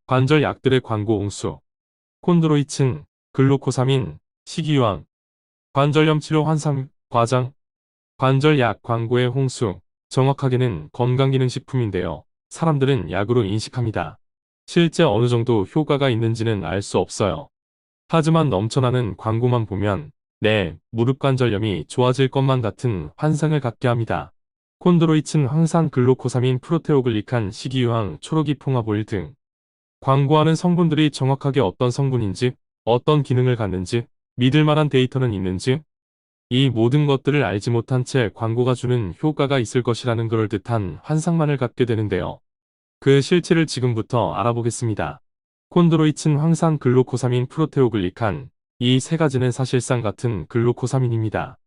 관절 약들의 광고 옹수, 콘드로이친, 글루코사민, 식이유황, 관절염 치료 환상, 과장, 관절약 광고의 홍수, 정확하게는 건강기능식품인데요. 사람들은 약으로 인식합니다. 실제 어느 정도 효과가 있는지는 알 수 없어요. 하지만 넘쳐나는 광고만 보면 무릎 관절염이 좋아질 것만 같은 환상을 갖게 합니다. 콘드로이친, 황산, 글루코사민, 프로테오글리칸, 식이유황, 초록이 퐁아보일 등 광고하는 성분들이 정확하게 어떤 성분인지, 어떤 기능을 갖는지, 믿을 만한 데이터는 있는지, 이 모든 것들을 알지 못한 채 광고가 주는 효과가 있을 것이라는 그럴듯한 환상만을 갖게 되는데요. 그 실체를 지금부터 알아보겠습니다. 콘드로이친, 황산, 글루코사민, 프로테오글리칸, 이 세 가지는 사실상 같은 글루코사민입니다.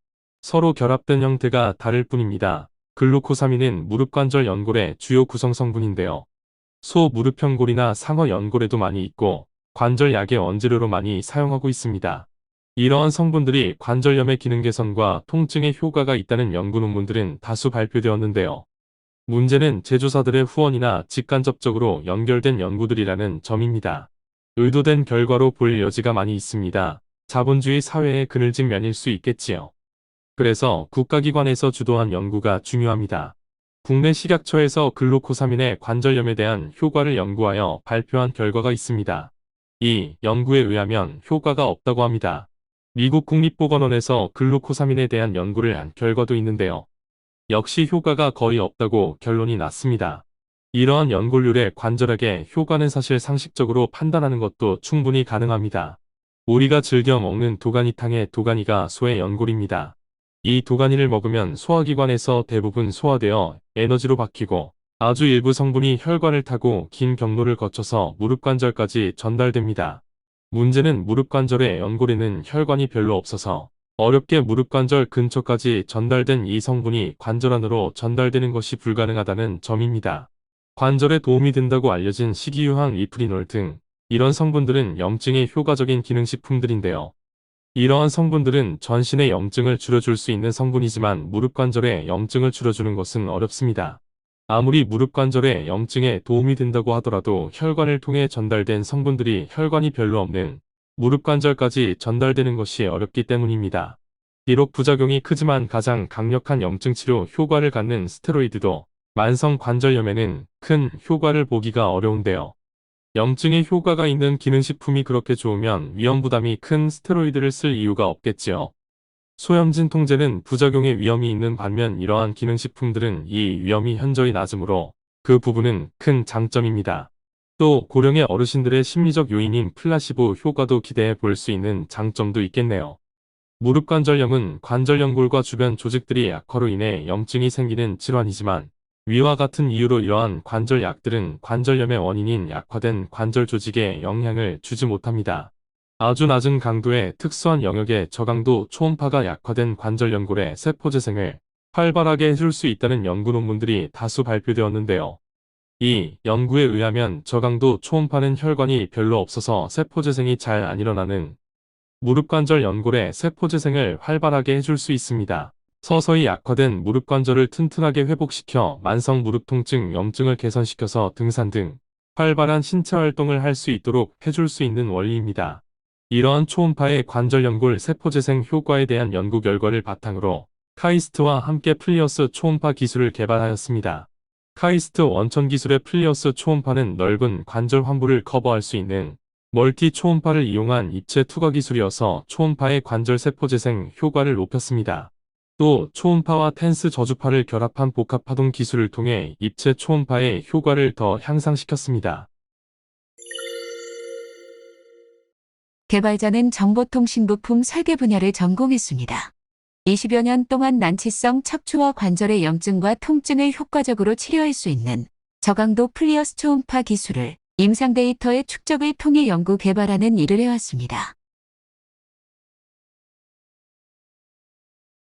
서로 결합된 형태가 다를 뿐입니다. 글루코사민은 무릎관절 연골의 주요 구성 성분인데요. 소 무릎연골이나 상어 연골에도 많이 있고 관절약의 원재료로 많이 사용하고 있습니다. 이러한 성분들이 관절염의 기능 개선과 통증에 효과가 있다는 연구 논문들은 다수 발표되었는데요. 문제는 제조사들의 후원이나 직간접적으로 연결된 연구들이라는 점입니다. 의도된 결과로 볼 여지가 많이 있습니다. 자본주의 사회의 그늘진 면일 수 있겠지요. 그래서 국가기관에서 주도한 연구가 중요합니다. 국내 식약처에서 글루코사민의 관절염에 대한 효과를 연구하여 발표한 결과가 있습니다. 이 연구에 의하면 효과가 없다고 합니다. 미국 국립보건원에서 글루코사민에 대한 연구를 한 결과도 있는데요. 역시 효과가 거의 없다고 결론이 났습니다. 이러한 연골률의 관절약의 효과는 사실 상식적으로 판단하는 것도 충분히 가능합니다. 우리가 즐겨 먹는 도가니탕의 도가니가 소의 연골입니다. 이 도가니를 먹으면 소화기관에서 대부분 소화되어 에너지로 바뀌고 아주 일부 성분이 혈관을 타고 긴 경로를 거쳐서 무릎관절까지 전달됩니다. 문제는 무릎관절의 연골에는 혈관이 별로 없어서 어렵게 무릎관절 근처까지 전달된 이 성분이 관절 안으로 전달되는 것이 불가능하다는 점입니다. 관절에 도움이 된다고 알려진 식이유황, 리프리놀 등 이런 성분들은 염증에 효과적인 기능식품들인데요. 이러한 성분들은 전신의 염증을 줄여줄 수 있는 성분이지만 무릎관절의 염증을 줄여주는 것은 어렵습니다. 아무리 무릎관절의 염증에 도움이 된다고 하더라도 혈관을 통해 전달된 성분들이 혈관이 별로 없는 무릎관절까지 전달되는 것이 어렵기 때문입니다. 비록 부작용이 크지만 가장 강력한 염증 치료 효과를 갖는 스테로이드도 만성 관절염에는 큰 효과를 보기가 어려운데요. 염증에 효과가 있는 기능식품이 그렇게 좋으면 위험부담이 큰 스테로이드를 쓸 이유가 없겠지요. 소염진 통제는 부작용의 위험이 있는 반면 이러한 기능식품들은 이 위험이 현저히 낮으므로 그 부분은 큰 장점입니다. 또 고령의 어르신들의 심리적 요인인 플라시보 효과도 기대해 볼 수 있는 장점도 있겠네요. 무릎관절염은 관절연골과 주변 조직들이 약화로 인해 염증이 생기는 질환이지만 위와 같은 이유로 이러한 관절약들은 관절염의 원인인 약화된 관절 조직에 영향을 주지 못합니다. 아주 낮은 강도의 특수한 영역의 저강도 초음파가 약화된 관절연골의 세포재생을 활발하게 해줄 수 있다는 연구 논문들이 다수 발표되었는데요. 이 연구에 의하면 저강도 초음파는 혈관이 별로 없어서 세포재생이 잘 안 일어나는 무릎관절 연골의 세포재생을 활발하게 해줄 수 있습니다. 서서히 약화된 무릎관절을 튼튼하게 회복시켜 만성 무릎 통증, 염증을 개선시켜서 등산 등 활발한 신체 활동을 할 수 있도록 해줄 수 있는 원리입니다. 이러한 초음파의 관절연골 세포재생 효과에 대한 연구 결과를 바탕으로 카이스트와 함께 플리어스 초음파 기술을 개발하였습니다. 카이스트 원천 기술의 플리어스 초음파는 넓은 관절 환부를 커버할 수 있는 멀티 초음파를 이용한 입체 투과 기술이어서 초음파의 관절 세포재생 효과를 높였습니다. 또 초음파와 텐스 저주파를 결합한 복합파동 기술을 통해 입체 초음파의 효과를 더 향상시켰습니다. 개발자는 정보통신부품 설계 분야를 전공했습니다. 20여 년 동안 난치성 척추와 관절의 염증과 통증을 효과적으로 치료할 수 있는 저강도 플리어스 초음파 기술을 임상 데이터의 축적을 통해 연구 개발하는 일을 해왔습니다.